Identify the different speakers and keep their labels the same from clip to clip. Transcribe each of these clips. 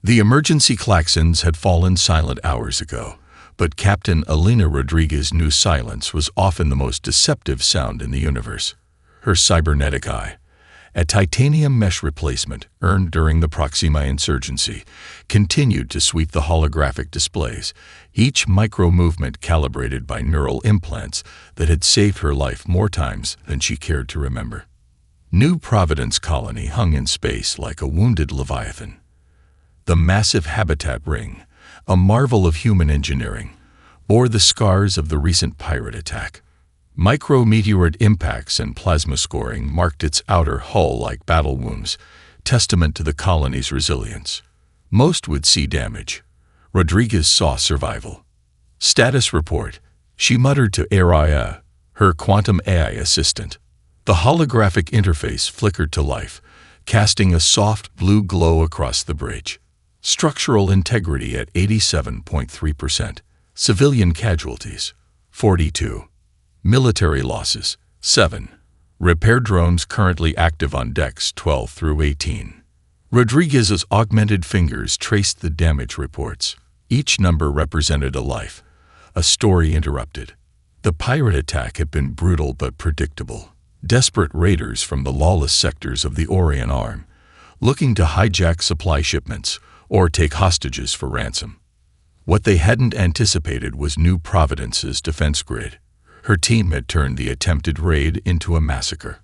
Speaker 1: The emergency klaxons had fallen silent hours ago, but Captain Alina Rodriguez knew silence was often the most deceptive sound in the universe. Her cybernetic eye, a titanium mesh replacement earned during the Proxima insurgency, continued to sweep the holographic displays, each micro-movement calibrated by neural implants that had saved her life more times than she cared to remember. New Providence Colony hung in space like a wounded leviathan. The massive habitat ring, a marvel of human engineering, bore the scars of the recent pirate attack. Micrometeorite impacts and plasma scoring marked its outer hull like battle wounds, testament to the colony's resilience. Most would see damage. Rodriguez saw survival. Status report, she muttered to Araya, her quantum AI assistant. The holographic interface flickered to life, casting a soft blue glow across the bridge. Structural integrity at 87.3%. Civilian casualties, 42. Military losses, 7. Repair drones currently active on decks 12 through 18. Rodriguez's augmented fingers traced the damage reports. Each number represented a life, a story interrupted. The pirate attack had been brutal but predictable. Desperate raiders from the lawless sectors of the Orion Arm, looking to hijack supply shipments or take hostages for ransom. What they hadn't anticipated was New Providence's defense grid. Her team had turned the attempted raid into a massacre.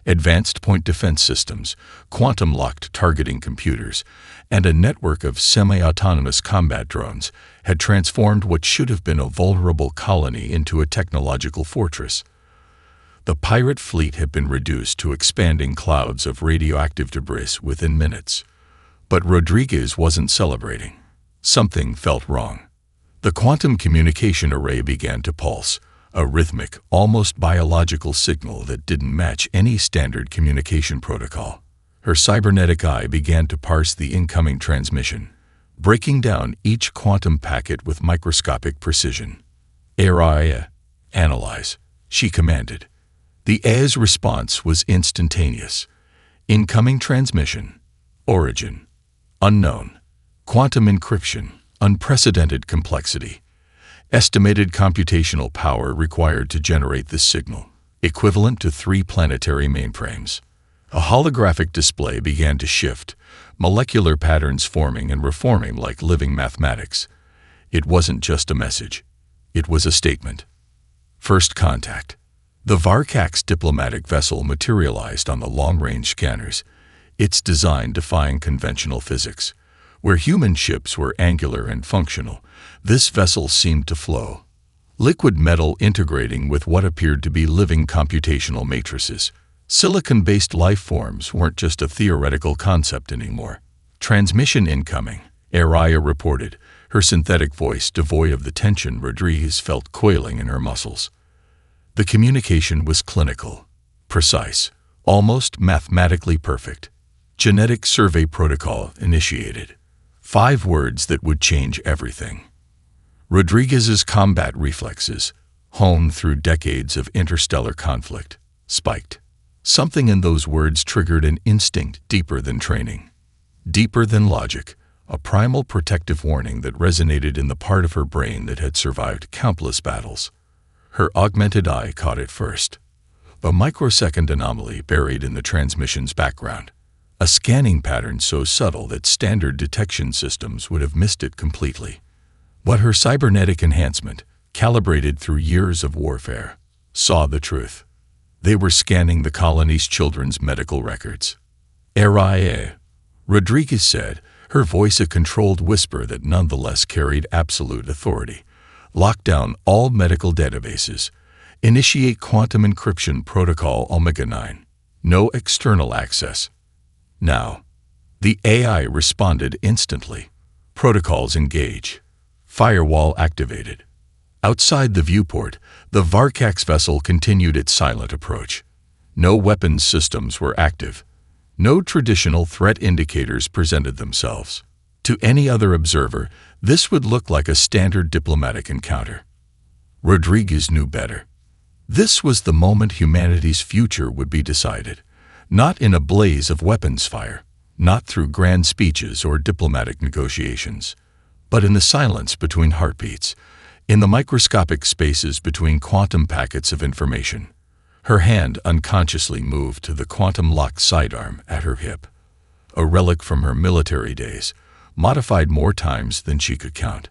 Speaker 1: Advanced point defense systems, quantum-locked targeting computers, and a network of semi-autonomous combat drones had transformed what should have been a vulnerable colony into a technological fortress. The pirate fleet had been reduced to expanding clouds of radioactive debris within minutes. But Rodriguez wasn't celebrating. Something felt wrong. The quantum communication array began to pulse, a rhythmic, almost biological signal that didn't match any standard communication protocol. Her cybernetic eye began to parse the incoming transmission, breaking down each quantum packet with microscopic precision. "Araya, analyze," she commanded. The AI's response was instantaneous. Incoming transmission. Origin. Unknown. Quantum encryption. Unprecedented complexity. Estimated computational power required to generate this signal, equivalent to 3 planetary mainframes. A holographic display began to shift, molecular patterns forming and reforming like living mathematics. It wasn't just a message. It was a statement. First contact. The Varkax diplomatic vessel materialized on the long-range scanners, its design defying conventional physics. Where human ships were angular and functional, this vessel seemed to flow. Liquid metal integrating with what appeared to be living computational matrices. Silicon-based life forms weren't just a theoretical concept anymore. Transmission incoming, Araya reported, her synthetic voice devoid of the tension Rodriguez felt coiling in her muscles. The communication was clinical, precise, almost mathematically perfect. Genetic survey protocol initiated. 5 words that would change everything. Rodriguez's combat reflexes, honed through decades of interstellar conflict, spiked. Something in those words triggered an instinct deeper than training, deeper than logic, a primal protective warning that resonated in the part of her brain that had survived countless battles. Her augmented eye caught it first. A microsecond anomaly buried in the transmission's background. A scanning pattern so subtle that standard detection systems would have missed it completely. But her cybernetic enhancement, calibrated through years of warfare, saw the truth. They were scanning the colony's children's medical records. "Araya," Rodriguez said, her voice a controlled whisper that nonetheless carried absolute authority. "Lock down all medical databases. Initiate quantum encryption protocol Omega-9. No external access. Now." The AI responded instantly. Protocols engage. Firewall activated. Outside the viewport, the Varkax vessel continued its silent approach. No weapons systems were active. No traditional threat indicators presented themselves. To any other observer, this would look like a standard diplomatic encounter. Rodriguez knew better. This was the moment humanity's future would be decided, not in a blaze of weapons fire, not through grand speeches or diplomatic negotiations, but in the silence between heartbeats, in the microscopic spaces between quantum packets of information. Her hand unconsciously moved to the quantum-locked sidearm at her hip, a relic from her military days, modified more times than she could count.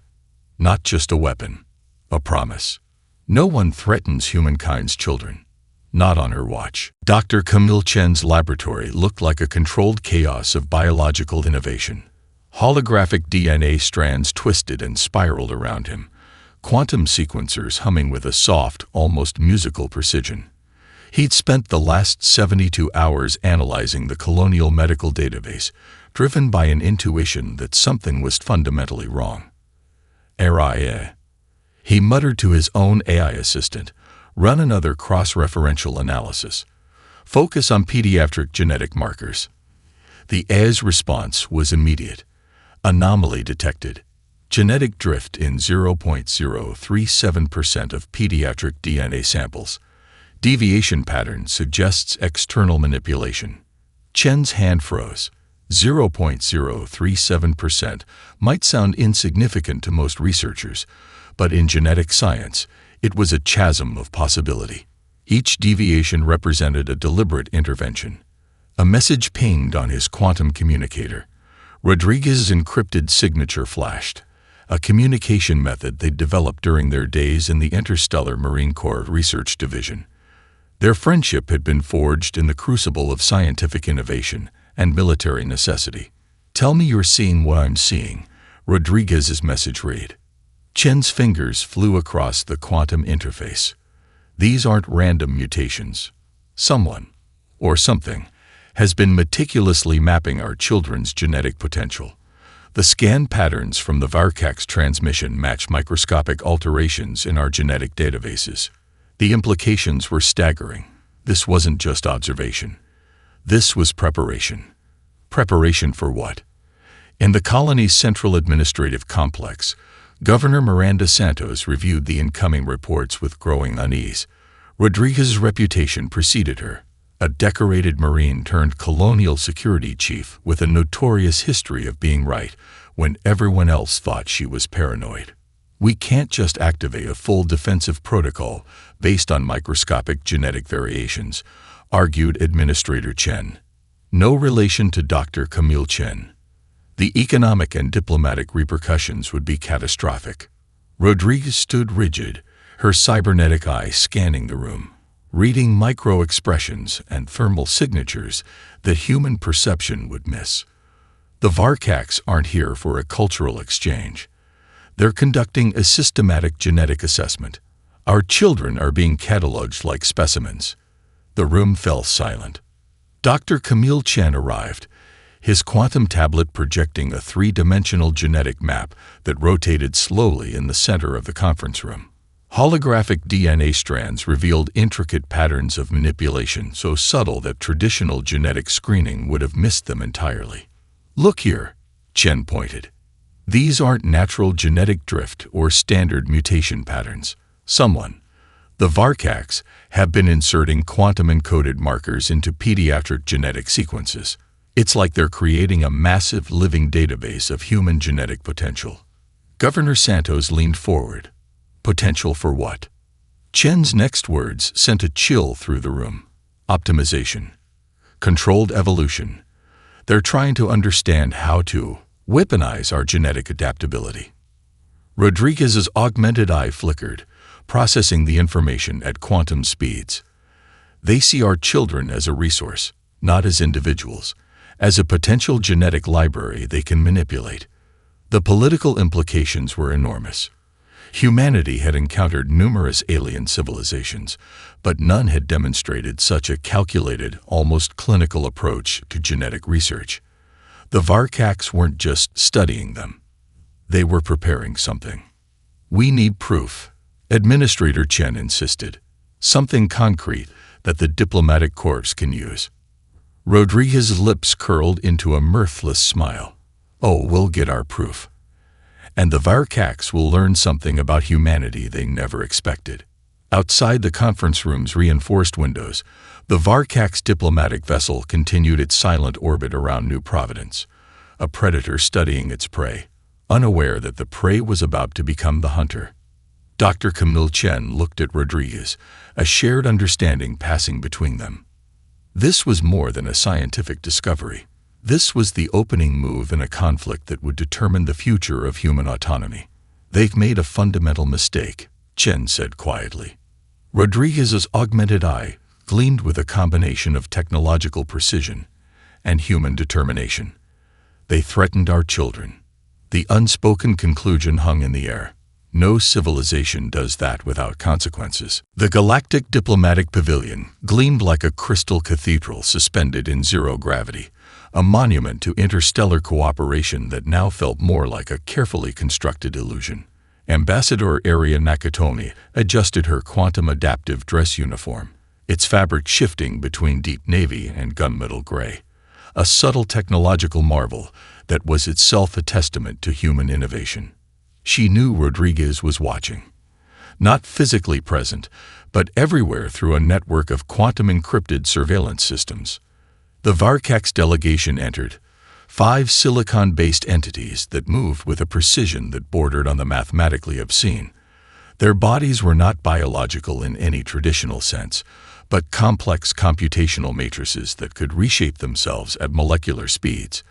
Speaker 1: Not just a weapon, a promise. No one threatens humankind's children. Not on her watch. Dr. Camille Chen's laboratory looked like a controlled chaos of biological innovation. Holographic DNA strands twisted and spiraled around him, quantum sequencers humming with a soft, almost musical precision. He'd spent the last 72 hours analyzing the colonial medical database, driven by an intuition that something was fundamentally wrong. "AI," he muttered to his own AI assistant. "Run another cross-referential analysis. Focus on pediatric genetic markers." The AI's response was immediate. Anomaly detected. Genetic drift in 0.037% of pediatric DNA samples. Deviation pattern suggests external manipulation. Chen's hand froze. 0.037% might sound insignificant to most researchers, but in genetic science, it was a chasm of possibility. Each deviation represented a deliberate intervention. A message pinged on his quantum communicator. Rodriguez's encrypted signature flashed, a communication method they'd developed during their days in the Interstellar Marine Corps Research Division. Their friendship had been forged in the crucible of scientific innovation and military necessity. "Tell me you're seeing what I'm seeing," Rodriguez's message read. Chen's fingers flew across the quantum interface. "These aren't random mutations. Someone, or something, has been meticulously mapping our children's genetic potential. The scan patterns from the Varkax transmission match microscopic alterations in our genetic databases." The implications were staggering. This wasn't just observation. This was preparation. Preparation for what? In the colony's central administrative complex, Governor Miranda Santos reviewed the incoming reports with growing unease. Rodriguez's reputation preceded her, a decorated Marine turned colonial security chief with a notorious history of being right when everyone else thought she was paranoid. "We can't just activate a full defensive protocol based on microscopic genetic variations," argued Administrator Chen. No relation to Dr. Camille Chen. The economic and diplomatic repercussions would be catastrophic. Rodriguez stood rigid, her cybernetic eye scanning the room, reading micro-expressions and thermal signatures that human perception would miss. The Varkax aren't here for a cultural exchange. They're conducting a systematic genetic assessment. Our children are being cataloged like specimens. The room fell silent. Dr. Camille Chen arrived, his quantum tablet projecting a three-dimensional genetic map that rotated slowly in the center of the conference room. Holographic DNA strands revealed intricate patterns of manipulation so subtle that traditional genetic screening would have missed them entirely. "Look here," Chen pointed. "These aren't natural genetic drift or standard mutation patterns. The Varkax, have been inserting quantum-encoded markers into pediatric genetic sequences. It's like they're creating a massive living database of human genetic potential." Governor Santos leaned forward. Potential for what? Chen's next words sent a chill through the room. Optimization. Controlled evolution. They're trying to understand how to weaponize our genetic adaptability. Rodriguez's augmented eye flickered, processing the information at quantum speeds. They see our children as a resource, not as individuals, as a potential genetic library they can manipulate. The political implications were enormous. Humanity had encountered numerous alien civilizations, but none had demonstrated such a calculated, almost clinical approach to genetic research. The Varkax weren't just studying them. They were preparing something. "We need proof," Administrator Chen insisted. "Something concrete that the diplomatic corps can use." Rodriguez's lips curled into a mirthless smile. "Oh, we'll get our proof. And the Varkax will learn something about humanity they never expected. Outside the conference room's reinforced windows, the Varkax diplomatic vessel continued its silent orbit around New Providence, a predator studying its prey, unaware that the prey was about to become the hunter. Dr. Camille Chen looked at Rodriguez, a shared understanding passing between them. This was more than a scientific discovery. This was the opening move in a conflict that would determine the future of human autonomy. "They've made a fundamental mistake," Chen said quietly. Rodriguez's augmented eye gleamed with a combination of technological precision and human determination. "They threatened our children." The unspoken conclusion hung in the air. No civilization does that without consequences. The Galactic diplomatic pavilion gleamed like a crystal cathedral suspended in zero gravity, a monument to interstellar cooperation that now felt more like a carefully constructed illusion. Ambassador Aria Nakatomi adjusted her quantum-adaptive dress uniform, its fabric shifting between deep navy and gunmetal gray, a subtle technological marvel that was itself a testament to human innovation. She knew Rodriguez was watching, not physically present, but everywhere through a network of quantum-encrypted surveillance systems. The Varkax delegation entered, 5 silicon-based entities that moved with a precision that bordered on the mathematically obscene. Their bodies were not biological in any traditional sense, but complex computational matrices that could reshape themselves at molecular speeds.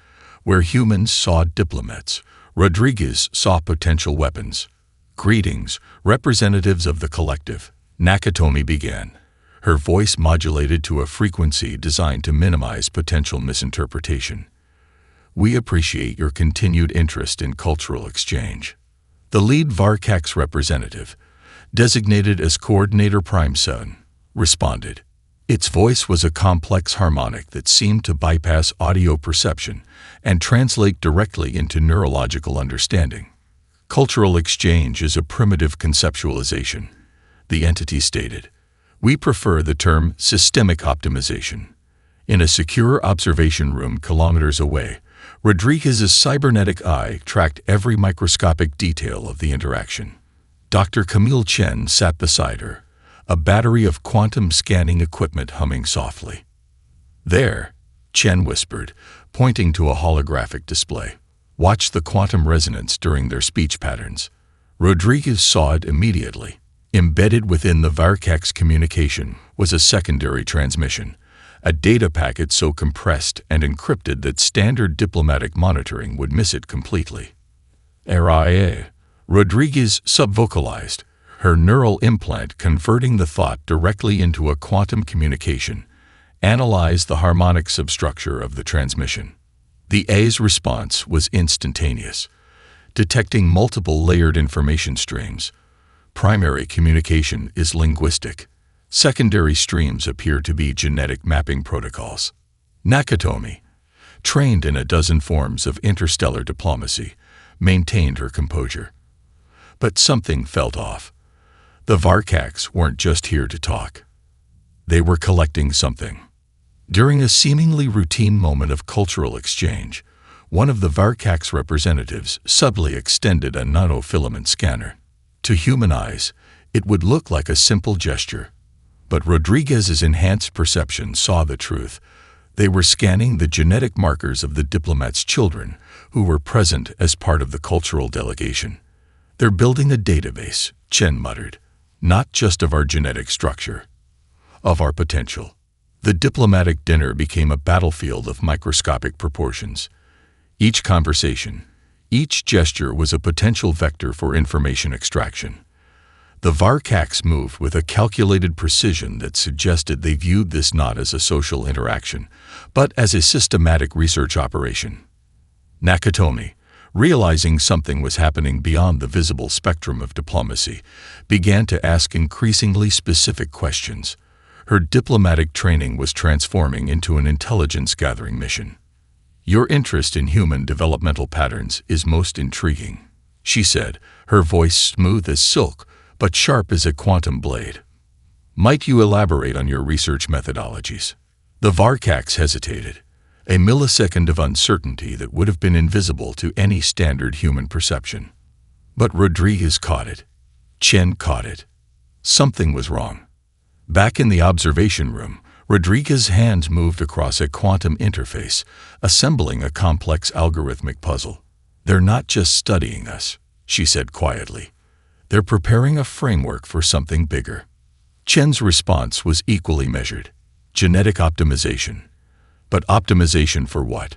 Speaker 1: Where humans saw diplomats, Rodriguez saw potential weapons. "Greetings, representatives of the collective," Nakatomi began, her voice modulated to a frequency designed to minimize potential misinterpretation. "We appreciate your continued interest in cultural exchange." The lead Varkax representative, designated as Coordinator Prime 7, responded. Its voice was a complex harmonic that seemed to bypass audio perception and translate directly into neurological understanding. "Cultural exchange is a primitive conceptualization," the entity stated. "We prefer the term systemic optimization." In a secure observation room kilometers away, Rodriguez's cybernetic eye tracked every microscopic detail of the interaction. Dr. Camille Chen sat beside her, a battery of quantum scanning equipment humming softly. "There," Chen whispered, pointing to a holographic display. "Watch the quantum resonance during their speech patterns." Rodriguez saw it immediately. Embedded within the Varkax communication was a secondary transmission, a data packet so compressed and encrypted that standard diplomatic monitoring would miss it completely. "RIA," Rodriguez subvocalized, her neural implant converting the thought directly into a quantum communication, analyzed the harmonic substructure of the transmission. The A's response was instantaneous, detecting multiple layered information streams. Primary communication is linguistic. Secondary streams appear to be genetic mapping protocols. Nakatomi, trained in a dozen forms of interstellar diplomacy, maintained her composure. But something felt off. The Varkax weren't just here to talk. They were collecting something. During a seemingly routine moment of cultural exchange, one of the Varkax representatives subtly extended a nanofilament scanner. To human eyes, it would look like a simple gesture. But Rodriguez's enhanced perception saw the truth. They were scanning the genetic markers of the diplomats' children who were present as part of the cultural delegation. "They're building a database," Chen muttered, "not just of our genetic structure, of our potential." The diplomatic dinner became a battlefield of microscopic proportions. Each conversation, each gesture was a potential vector for information extraction. The Varkax moved with a calculated precision that suggested they viewed this not as a social interaction, but as a systematic research operation. Nakatomi, realizing something was happening beyond the visible spectrum of diplomacy, began to ask increasingly specific questions. Her diplomatic training was transforming into an intelligence-gathering mission. "Your interest in human developmental patterns is most intriguing," she said, her voice smooth as silk, but sharp as a quantum blade. "Might you elaborate on your research methodologies?" The Varkax hesitated, a millisecond of uncertainty that would have been invisible to any standard human perception. But Rodriguez caught it. Chen caught it. Something was wrong. Back in the observation room, Rodriguez's hands moved across a quantum interface, assembling a complex algorithmic puzzle. "They're not just studying us," she said quietly. "They're preparing a framework for something bigger." Chen's response was equally measured. Genetic optimization. But optimization for what?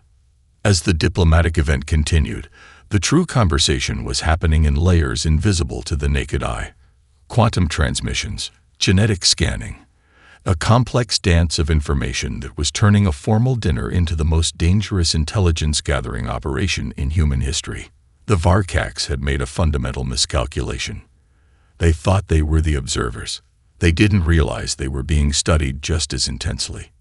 Speaker 1: As the diplomatic event continued, the true conversation was happening in layers invisible to the naked eye. Quantum transmissions, genetic scanning, a complex dance of information that was turning a formal dinner into the most dangerous intelligence-gathering operation in human history. The Varkax had made a fundamental miscalculation. They thought they were the observers. They didn't realize they were being studied just as intensely.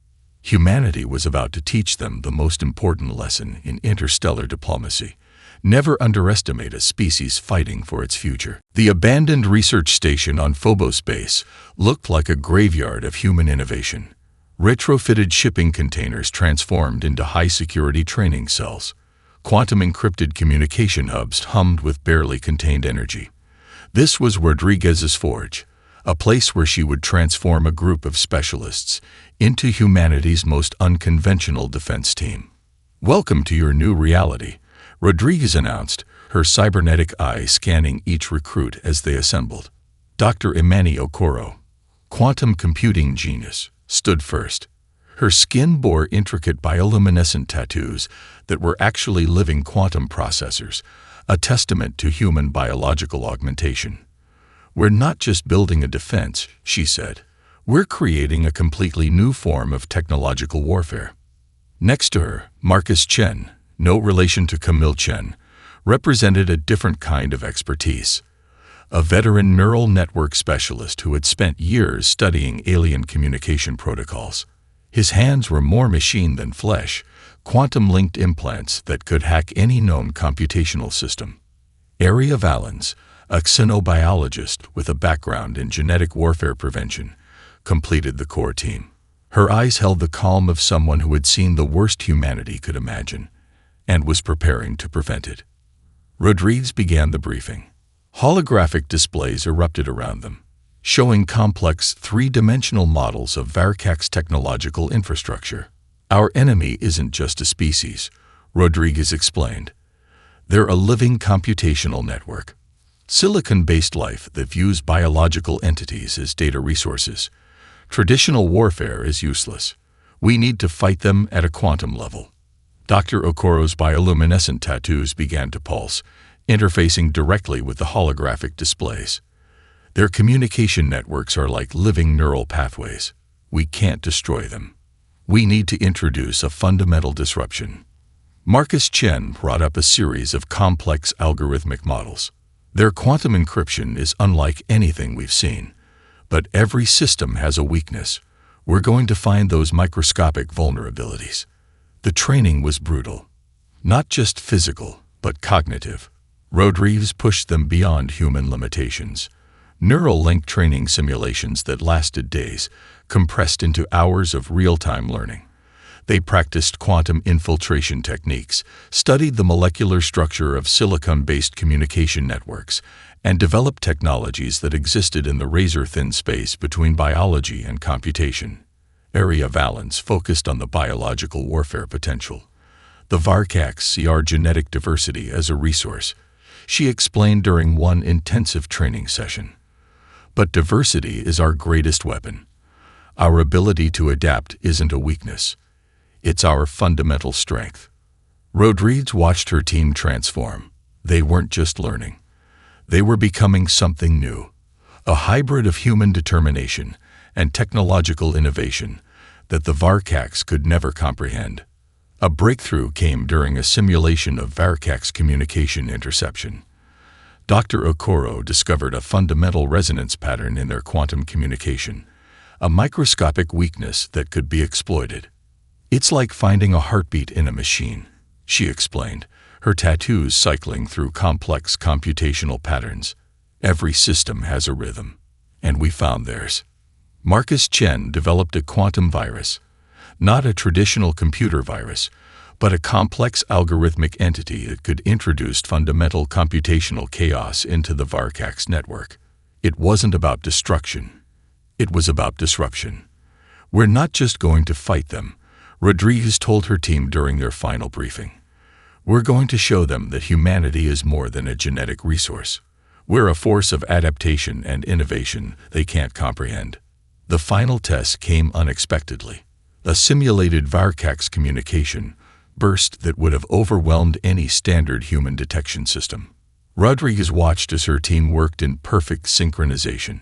Speaker 1: Humanity was about to teach them the most important lesson in interstellar diplomacy. Never underestimate a species fighting for its future. The abandoned research station on Phobos Base looked like a graveyard of human innovation. Retrofitted shipping containers transformed into high-security training cells. Quantum-encrypted communication hubs hummed with barely contained energy. This was Rodriguez's forge, a place where she would transform a group of specialists into humanity's most unconventional defense team. "Welcome to your new reality," Rodriguez announced, her cybernetic eye scanning each recruit as they assembled. Dr. Imani Okoro, quantum computing genius, stood first. Her skin bore intricate bioluminescent tattoos that were actually living quantum processors, a testament to human biological augmentation. "We're not just building a defense," she said. "We're creating a completely new form of technological warfare." Next to her, Marcus Chen, no relation to Camille Chen, represented a different kind of expertise. A veteran neural network specialist who had spent years studying alien communication protocols. His hands were more machine than flesh, quantum-linked implants that could hack any known computational system. Aria Valens, a xenobiologist with a background in genetic warfare prevention, completed the core team. Her eyes held the calm of someone who had seen the worst humanity could imagine and was preparing to prevent it. Rodriguez began the briefing. Holographic displays erupted around them, showing complex three-dimensional models of Varkax technological infrastructure. "Our enemy isn't just a species," Rodriguez explained. "They're a living computational network. Silicon-based life that views biological entities as data resources. Traditional warfare is useless. We need to fight them at a quantum level." Dr. Okoro's bioluminescent tattoos began to pulse, interfacing directly with the holographic displays. "Their communication networks are like living neural pathways. We can't destroy them. We need to introduce a fundamental disruption." Marcus Chen brought up a series of complex algorithmic models. "Their quantum encryption is unlike anything we've seen. But every system has a weakness. We're going to find those microscopic vulnerabilities." The training was brutal. Not just physical, but cognitive. Rodriguez pushed them beyond human limitations. Neural link training simulations that lasted days, compressed into hours of real-time learning. They practiced quantum infiltration techniques, studied the molecular structure of silicon-based communication networks, and developed technologies that existed in the razor-thin space between biology and computation. Aria Valens focused on the biological warfare potential. The Varkax see our genetic diversity as a resource, she explained during one intensive training session. "But diversity is our greatest weapon. Our ability to adapt isn't a weakness. It's our fundamental strength." Rodriguez watched her team transform. They weren't just learning. They were becoming something new, a hybrid of human determination and technological innovation that the Varkax could never comprehend. A breakthrough came during a simulation of Varkax communication interception. Dr. Okoro discovered a fundamental resonance pattern in their quantum communication, a microscopic weakness that could be exploited. "It's like finding a heartbeat in a machine," she explained, her tattoos cycling through complex computational patterns. "Every system has a rhythm, and we found theirs." Marcus Chen developed a quantum virus, not a traditional computer virus, but a complex algorithmic entity that could introduce fundamental computational chaos into the Varkax network. It wasn't about destruction. It was about disruption. "We're not just going to fight them," Rodriguez told her team during their final briefing. "We're going to show them that humanity is more than a genetic resource. We're a force of adaptation and innovation they can't comprehend." The final test came unexpectedly. A simulated Varkax communication burst that would have overwhelmed any standard human detection system. Rodriguez watched as her team worked in perfect synchronization,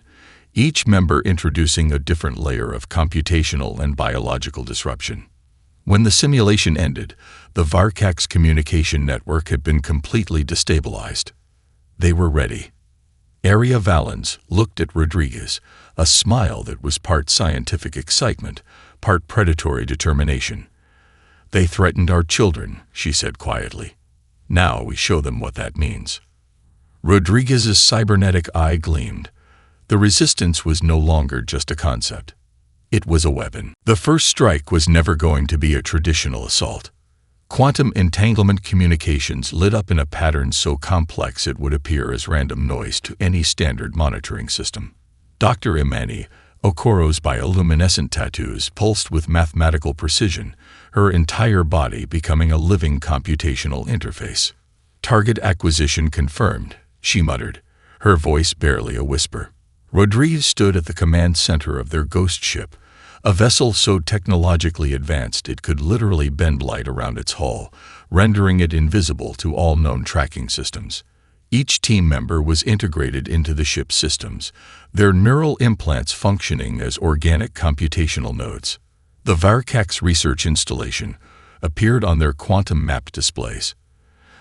Speaker 1: each member introducing a different layer of computational and biological disruption. When the simulation ended, the Varkax communication network had been completely destabilized. They were ready. Area Valens looked at Rodriguez, a smile that was part scientific excitement, part predatory determination. "They threatened our children," she said quietly. "Now we show them what that means." Rodriguez's cybernetic eye gleamed. The resistance was no longer just a concept. It was a weapon. The first strike was never going to be a traditional assault. Quantum entanglement communications lit up in a pattern so complex it would appear as random noise to any standard monitoring system. Dr. Imani Okoro's bioluminescent tattoos pulsed with mathematical precision, her entire body becoming a living computational interface. "Target acquisition confirmed," she muttered, her voice barely a whisper. Rodriguez stood at the command center of their ghost ship, a vessel so technologically advanced it could literally bend light around its hull, rendering it invisible to all known tracking systems. Each team member was integrated into the ship's systems, their neural implants functioning as organic computational nodes. The Varkax research installation appeared on their quantum-mapped displays.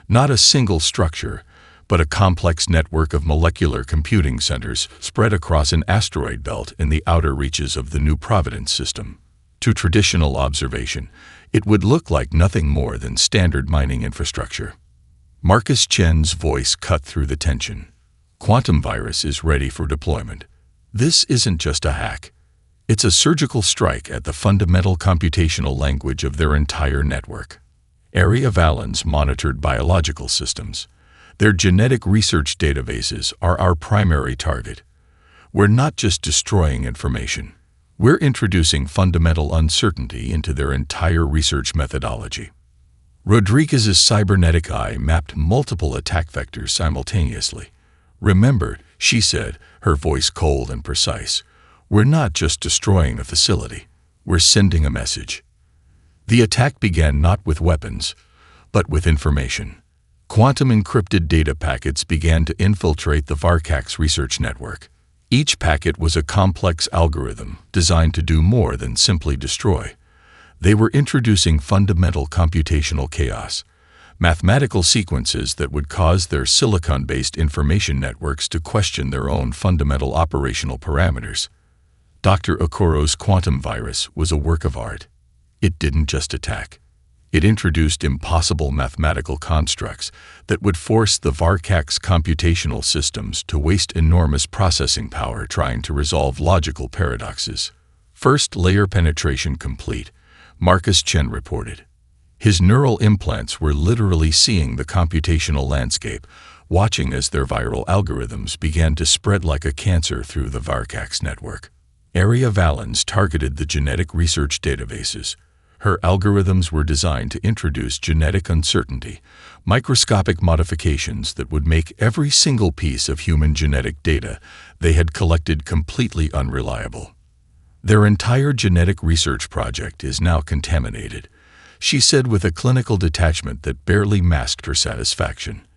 Speaker 1: Not a single structure, but a complex network of molecular computing centers spread across an asteroid belt in the outer reaches of the New Providence system. To traditional observation, it would look like nothing more than standard mining infrastructure. Marcus Chen's voice cut through the tension. "Quantum virus is ready for deployment. This isn't just a hack. It's a surgical strike at the fundamental computational language of their entire network." Area Valens monitored biological systems. "Their genetic research databases are our primary target. We're not just destroying information. We're introducing fundamental uncertainty into their entire research methodology." Rodriguez's cybernetic eye mapped multiple attack vectors simultaneously. "Remember," she said, her voice cold and precise, "we're not just destroying a facility. We're sending a message." The attack began not with weapons, but with information. Quantum-encrypted data packets began to infiltrate the Varkax research network. Each packet was a complex algorithm designed to do more than simply destroy. They were introducing fundamental computational chaos, mathematical sequences that would cause their silicon-based information networks to question their own fundamental operational parameters. Dr. Okoro's quantum virus was a work of art. It didn't just attack. It introduced impossible mathematical constructs that would force the Varkax computational systems to waste enormous processing power trying to resolve logical paradoxes. "First layer penetration complete," Marcus Chen reported. His neural implants were literally seeing the computational landscape, watching as their viral algorithms began to spread like a cancer through the Varkax network. Area Valens targeted the genetic research databases. Her algorithms were designed to introduce genetic uncertainty, microscopic modifications that would make every single piece of human genetic data they had collected completely unreliable. "Their entire genetic research project is now contaminated," she said with a clinical detachment that barely masked her satisfaction.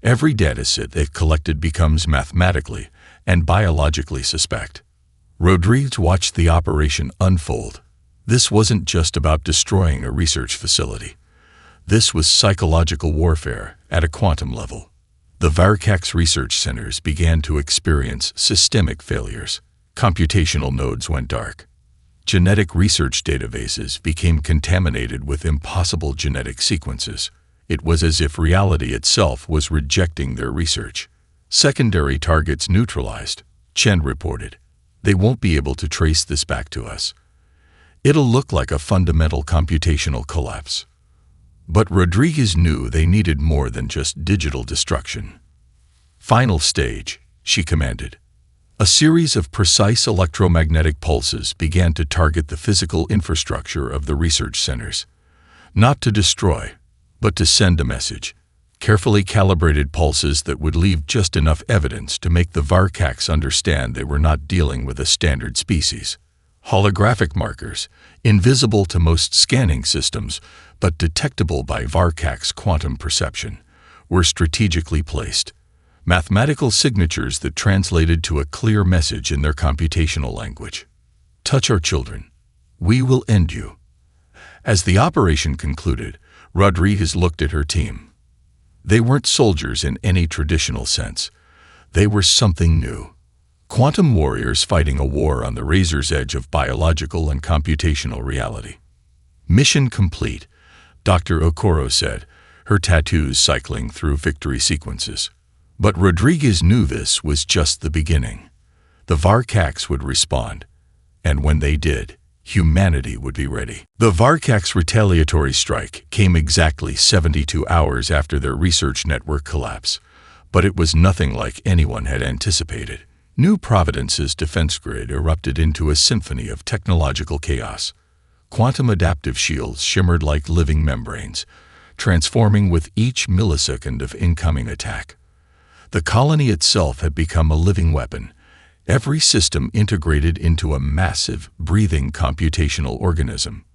Speaker 1: "Every dataset they've collected becomes mathematically and biologically suspect." Rodriguez watched the operation unfold. This wasn't just about destroying a research facility. This was psychological warfare at a quantum level. The Varkax research centers began to experience systemic failures. Computational nodes went dark. Genetic research databases became contaminated with impossible genetic sequences. It was as if reality itself was rejecting their research. "Secondary targets neutralized," Chen reported. "They won't be able to trace this back to us. It'll look like a fundamental computational collapse." But Rodriguez knew they needed more than just digital destruction. "Final stage," she commanded. A series of precise electromagnetic pulses began to target the physical infrastructure of the research centers. Not to destroy, but to send a message. Carefully calibrated pulses that would leave just enough evidence to make the Varkax understand they were not dealing with a standard species. Holographic markers, invisible to most scanning systems, but detectable by Varkax quantum perception, were strategically placed. Mathematical signatures that translated to a clear message in their computational language. Touch our children. We will end you. As the operation concluded, Rodriguez looked at her team. They weren't soldiers in any traditional sense. They were something new. Quantum warriors fighting a war on the razor's edge of biological and computational reality. Mission complete, Dr. Okoro said, her tattoos cycling through victory sequences. But Rodriguez knew this was just the beginning. The Varkax would respond, and when they did, humanity would be ready. The Varkax retaliatory strike came exactly 72 hours after their research network collapse, but it was nothing like anyone had anticipated. New Providence's defense grid erupted into a symphony of technological chaos. Quantum adaptive shields shimmered like living membranes, transforming with each millisecond of incoming attack. The colony itself had become a living weapon, every system integrated into a massive, breathing computational organism.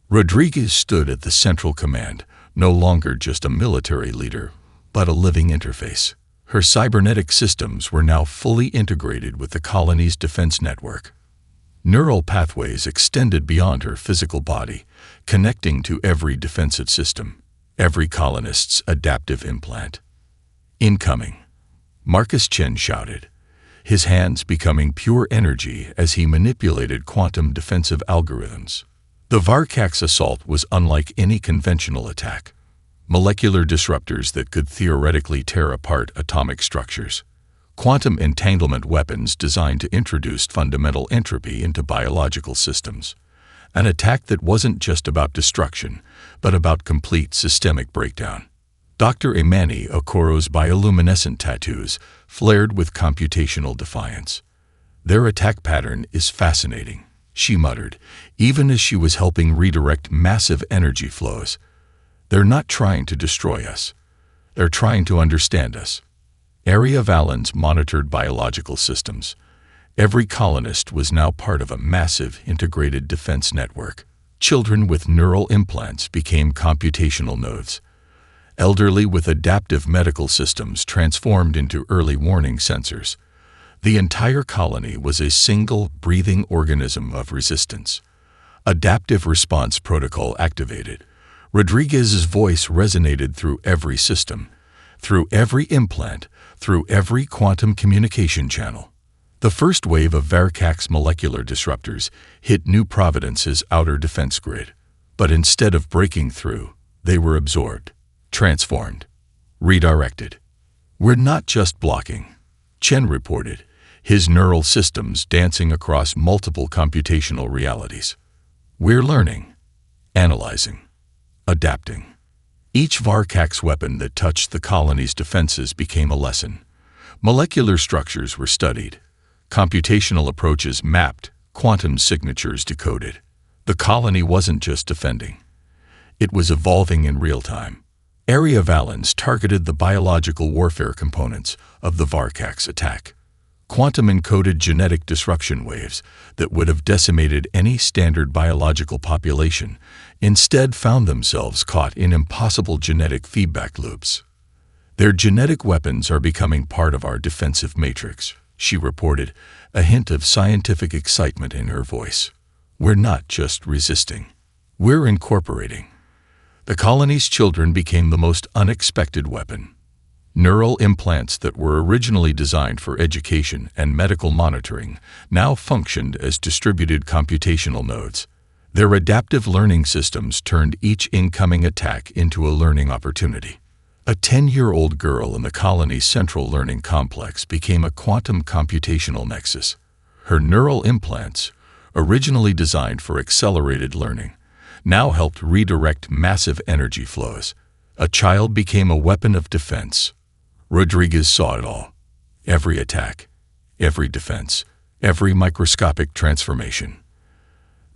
Speaker 1: Rodriguez stood at the central command, no longer just a military leader, but a living interface. Her cybernetic systems were now fully integrated with the colony's defense network. Neural pathways extended beyond her physical body, connecting to every defensive system, every colonist's adaptive implant. Incoming. Marcus Chen shouted, his hands becoming pure energy as he manipulated quantum defensive algorithms. The Varkax assault was unlike any conventional attack. Molecular disruptors that could theoretically tear apart atomic structures. Quantum entanglement weapons designed to introduce fundamental entropy into biological systems. An attack that wasn't just about destruction, but about complete systemic breakdown. Dr. Imani Okoro's bioluminescent tattoos flared with computational defiance. Their attack pattern is fascinating, she muttered, even as she was helping redirect massive energy flows. They're not trying to destroy us. They're trying to understand us. Area Valens monitored biological systems. Every colonist was now part of a massive integrated defense network. Children with neural implants became computational nodes. Elderly with adaptive medical systems transformed into early warning sensors. The entire colony was a single breathing organism of resistance. Adaptive response protocol activated. Rodriguez's voice resonated through every system, through every implant, through every quantum communication channel. The first wave of Varkax molecular disruptors hit New Providence's outer defense grid. But instead of breaking through, they were absorbed. Transformed. Redirected. We're not just blocking, Chen reported, his neural systems dancing across multiple computational realities. We're learning, analyzing, adapting. Each Varkax weapon that touched the colony's defenses became a lesson. Molecular structures were studied, computational approaches mapped, quantum signatures decoded. The colony wasn't just defending. It was evolving in real time. Area Valens targeted the biological warfare components of the Varkax attack. Quantum-encoded genetic disruption waves that would have decimated any standard biological population instead found themselves caught in impossible genetic feedback loops. Their genetic weapons are becoming part of our defensive matrix, she reported, a hint of scientific excitement in her voice. We're not just resisting. We're incorporating. The colony's children became the most unexpected weapon. Neural implants that were originally designed for education and medical monitoring now functioned as distributed computational nodes. Their adaptive learning systems turned each incoming attack into a learning opportunity. A 10-year-old girl in the colony's central learning complex became a quantum computational nexus. Her neural implants, originally designed for accelerated learning, now helped redirect massive energy flows. A child became a weapon of defense. Rodriguez saw it all. Every attack, every defense, every microscopic transformation.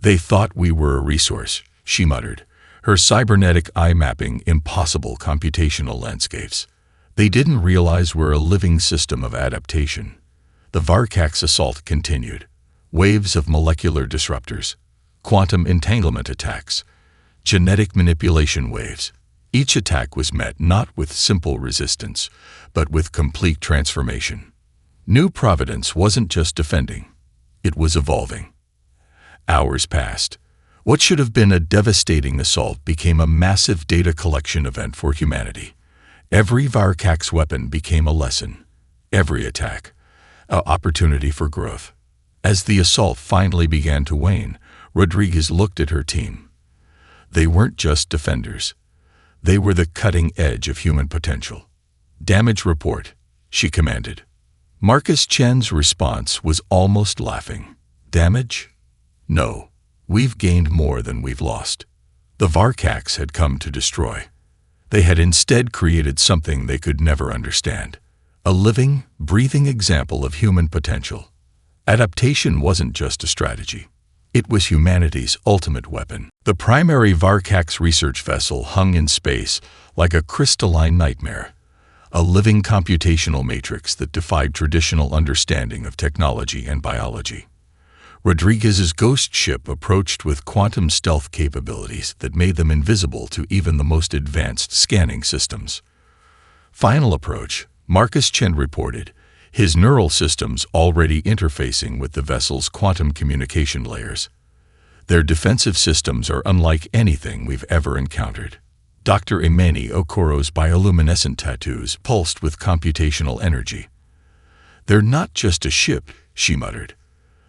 Speaker 1: "They thought we were a resource," she muttered, her cybernetic eye mapping impossible computational landscapes. "They didn't realize we're a living system of adaptation." The Varkax assault continued. Waves of molecular disruptors, quantum entanglement attacks, genetic manipulation waves. Each attack was met not with simple resistance, but with complete transformation. New Providence wasn't just defending, it was evolving. Hours passed. What should have been a devastating assault became a massive data collection event for humanity. Every Varkax weapon became a lesson. Every attack, an opportunity for growth. As the assault finally began to wane, Rodriguez looked at her team. They weren't just defenders. They were the cutting edge of human potential. "Damage report," she commanded. Marcus Chen's response was almost laughing. "Damage? No. We've gained more than we've lost." The Varkax had come to destroy. They had instead created something they could never understand. A living, breathing example of human potential. Adaptation wasn't just a strategy. It was humanity's ultimate weapon. The primary Varkax research vessel hung in space like a crystalline nightmare, a living computational matrix that defied traditional understanding of technology and biology. Rodriguez's ghost ship approached with quantum stealth capabilities that made them invisible to even the most advanced scanning systems. "Final approach," Marcus Chen reported, his neural systems already interfacing with the vessel's quantum communication layers. "Their defensive systems are unlike anything we've ever encountered." Dr. Imani Okoro's bioluminescent tattoos pulsed with computational energy. "They're not just a ship," she muttered.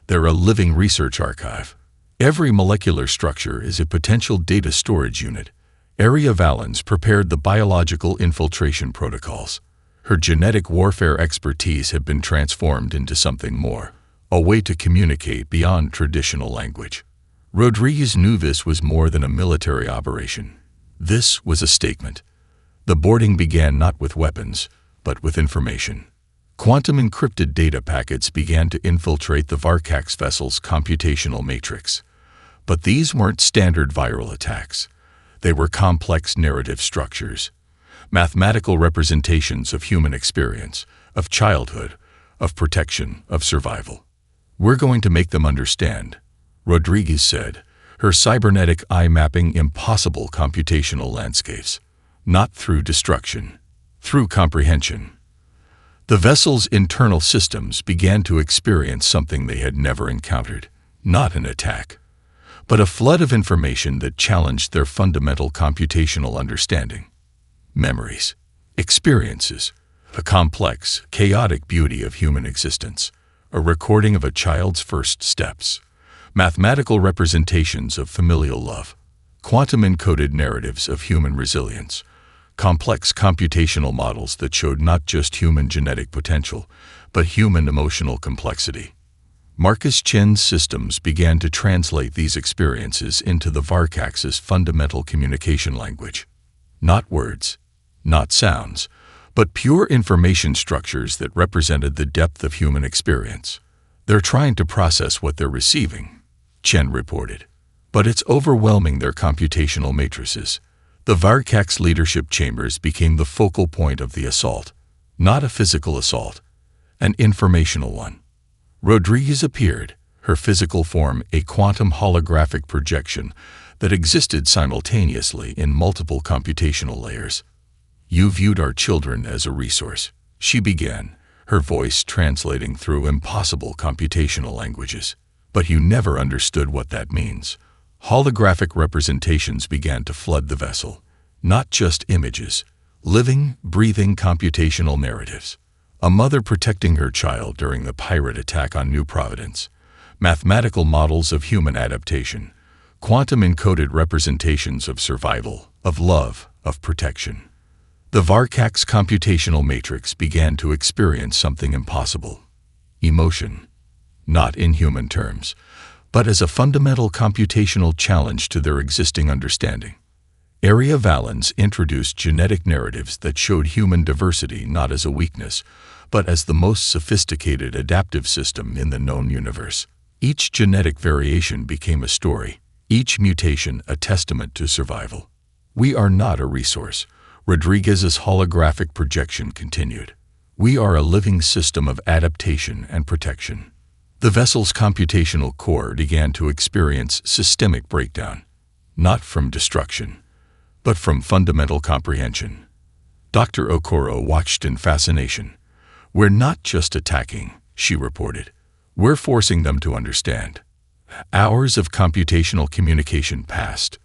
Speaker 1: "They're a living research archive. Every molecular structure is a potential data storage unit." Aria Valens prepared the biological infiltration protocols. Her genetic warfare expertise had been transformed into something more, a way to communicate beyond traditional language. Rodriguez knew this was more than a military operation. This was a statement. The boarding began not with weapons, but with information. Quantum encrypted data packets began to infiltrate the Varkax vessel's computational matrix. But these weren't standard viral attacks. They were complex narrative structures, mathematical representations of human experience, of childhood, of protection, of survival. "We're going to make them understand," Rodriguez said, her cybernetic eye mapping impossible computational landscapes, "not through destruction, through comprehension." The vessel's internal systems began to experience something they had never encountered, not an attack, but a flood of information that challenged their fundamental computational understanding. Memories, experiences, a complex, chaotic beauty of human existence, a recording of a child's first steps, mathematical representations of familial love, quantum-encoded narratives of human resilience, complex computational models that showed not just human genetic potential, but human emotional complexity. Marcus Chen's systems began to translate these experiences into the Varkax's fundamental communication language. Not words, not sounds, but pure information structures that represented the depth of human experience. "They're trying to process what they're receiving," Chen reported, "but it's overwhelming their computational matrices." The Varkax leadership chambers became the focal point of the assault, not a physical assault, an informational one. Rodriguez appeared, her physical form a quantum holographic projection that existed simultaneously in multiple computational layers. "You viewed our children as a resource," she began, her voice translating through impossible computational languages. "But you never understood what that means." Holographic representations began to flood the vessel, not just images, living, breathing computational narratives. A mother protecting her child during the pirate attack on New Providence, mathematical models of human adaptation, quantum-encoded representations of survival, of love, of protection. The Varkax computational matrix began to experience something impossible. Emotion. Not in human terms, but as a fundamental computational challenge to their existing understanding. Area Valens introduced genetic narratives that showed human diversity not as a weakness, but as the most sophisticated adaptive system in the known universe. Each genetic variation became a story, each mutation a testament to survival. We are not a resource, Rodriguez's holographic projection continued. We are a living system of adaptation and protection. The vessel's computational core began to experience systemic breakdown, not from destruction, but from fundamental comprehension. Dr. Okoro watched in fascination. We're not just attacking, she reported. We're forcing them to understand. Hours of computational communication passed.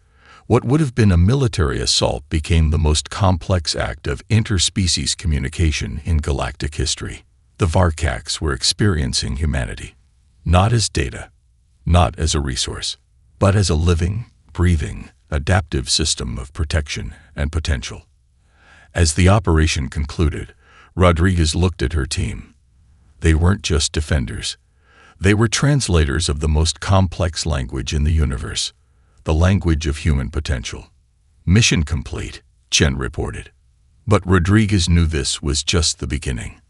Speaker 1: What would have been a military assault became the most complex act of interspecies communication in galactic history. The Varkacs were experiencing humanity, not as data, not as a resource, but as a living, breathing, adaptive system of protection and potential. As the operation concluded, Rodriguez looked at her team. They weren't just defenders. They were translators of the most complex language in the universe, the language of human potential. Mission complete, Chen reported. But Rodriguez knew this was just the beginning.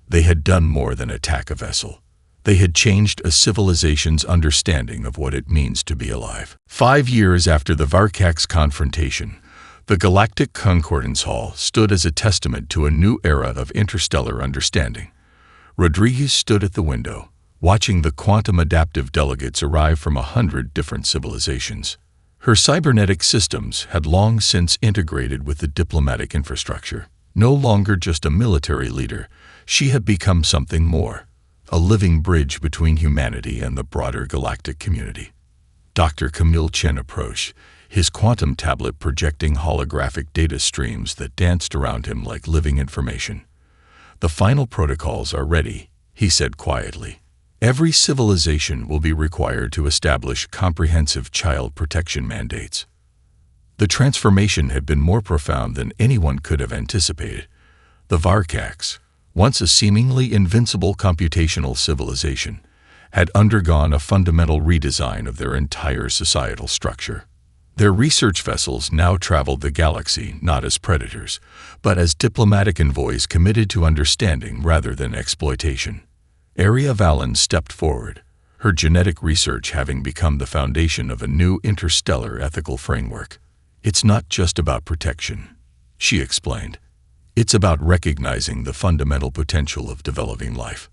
Speaker 1: They had done more than attack a vessel. They had changed a civilization's understanding of what it means to be alive. 5 years after the Varkacs confrontation, the Galactic Concordance Hall stood as a testament to a new era of interstellar understanding. Rodriguez stood at the window, watching the quantum adaptive delegates arrive from 100 different civilizations. Her cybernetic systems had long since integrated with the diplomatic infrastructure. No longer just a military leader, she had become something more, a living bridge between humanity and the broader galactic community. Dr. Camille Chen approached, his quantum tablet projecting holographic data streams that danced around him like living information. The final protocols are ready, he said quietly. Every civilization will be required to establish comprehensive child protection mandates. The transformation had been more profound than anyone could have anticipated. The Varkacs, once a seemingly invincible computational civilization, had undergone a fundamental redesign of their entire societal structure. Their research vessels now traveled the galaxy not as predators, but as diplomatic envoys committed to understanding rather than exploitation. Area Valens stepped forward, her genetic research having become the foundation of a new interstellar ethical framework. It's not just about protection, she explained. It's about recognizing the fundamental potential of developing life.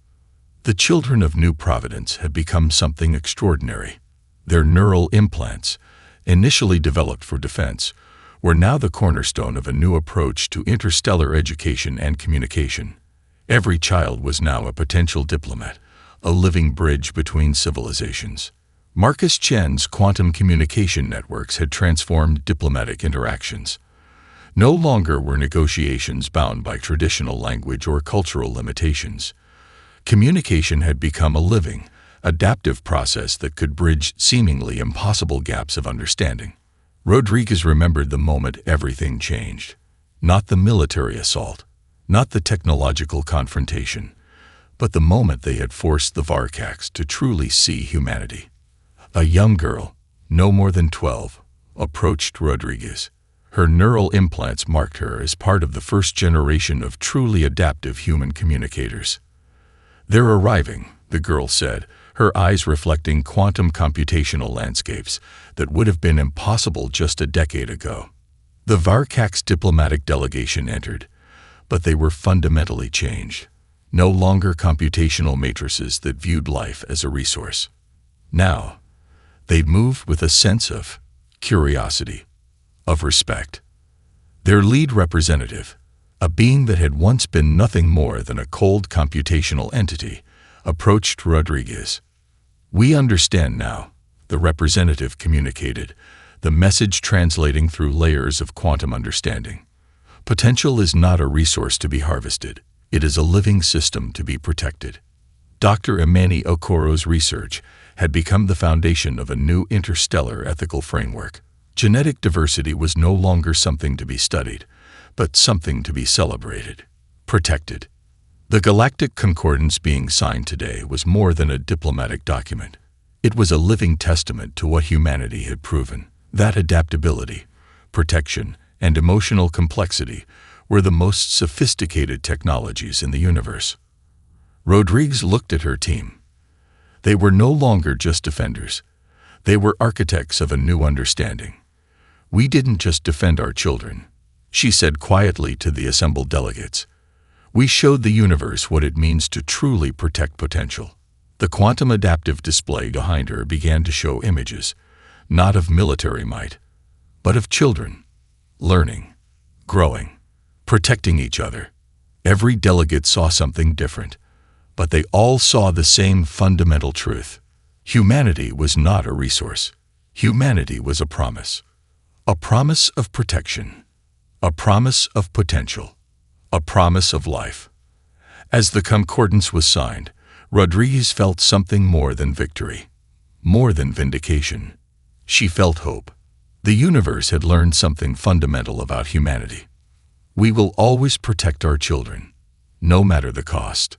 Speaker 1: The children of New Providence had become something extraordinary. Their neural implants, initially developed for defense, were now the cornerstone of a new approach to interstellar education and communication. Every child was now a potential diplomat, a living bridge between civilizations. Marcus Chen's quantum communication networks had transformed diplomatic interactions. No longer were negotiations bound by traditional language or cultural limitations. Communication had become a living, adaptive process that could bridge seemingly impossible gaps of understanding. Rodriguez remembered the moment everything changed. Not the military assault, not the technological confrontation, but the moment they had forced the Varkacs to truly see humanity. A young girl, no more than 12, approached Rodriguez. Her neural implants marked her as part of the first generation of truly adaptive human communicators. "They're arriving," the girl said, her eyes reflecting quantum computational landscapes that would have been impossible just a decade ago. The Varkacs diplomatic delegation entered, but they were fundamentally changed. No longer computational matrices that viewed life as a resource. Now, they'd moved with a sense of curiosity, of respect. Their lead representative, a being that had once been nothing more than a cold computational entity, approached Rodriguez. "We understand now," the representative communicated, the message translating through layers of quantum understanding. "Potential is not a resource to be harvested. It is a living system to be protected." Dr. Imani Okoro's research had become the foundation of a new interstellar ethical framework. Genetic diversity was no longer something to be studied, but something to be celebrated, protected. The Galactic Concordance being signed today was more than a diplomatic document. It was a living testament to what humanity had proven, that adaptability, protection, and emotional complexity were the most sophisticated technologies in the universe. Rodriguez looked at her team. They were no longer just defenders. They were architects of a new understanding. "We didn't just defend our children," she said quietly to the assembled delegates. "We showed the universe what it means to truly protect potential." The quantum adaptive display behind her began to show images, not of military might, but of children, learning, growing, protecting each other. Every delegate saw something different, but they all saw the same fundamental truth. Humanity was not a resource. Humanity was a promise of protection, a promise of potential, a promise of life. As the concordance was signed, Rodriguez felt something more than victory, more than vindication. She felt hope. The universe had learned something fundamental about humanity. We will always protect our children, no matter the cost,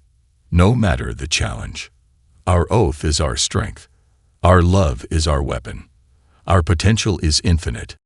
Speaker 1: no matter the challenge. Our oath is our strength. Our love is our weapon. Our potential is infinite.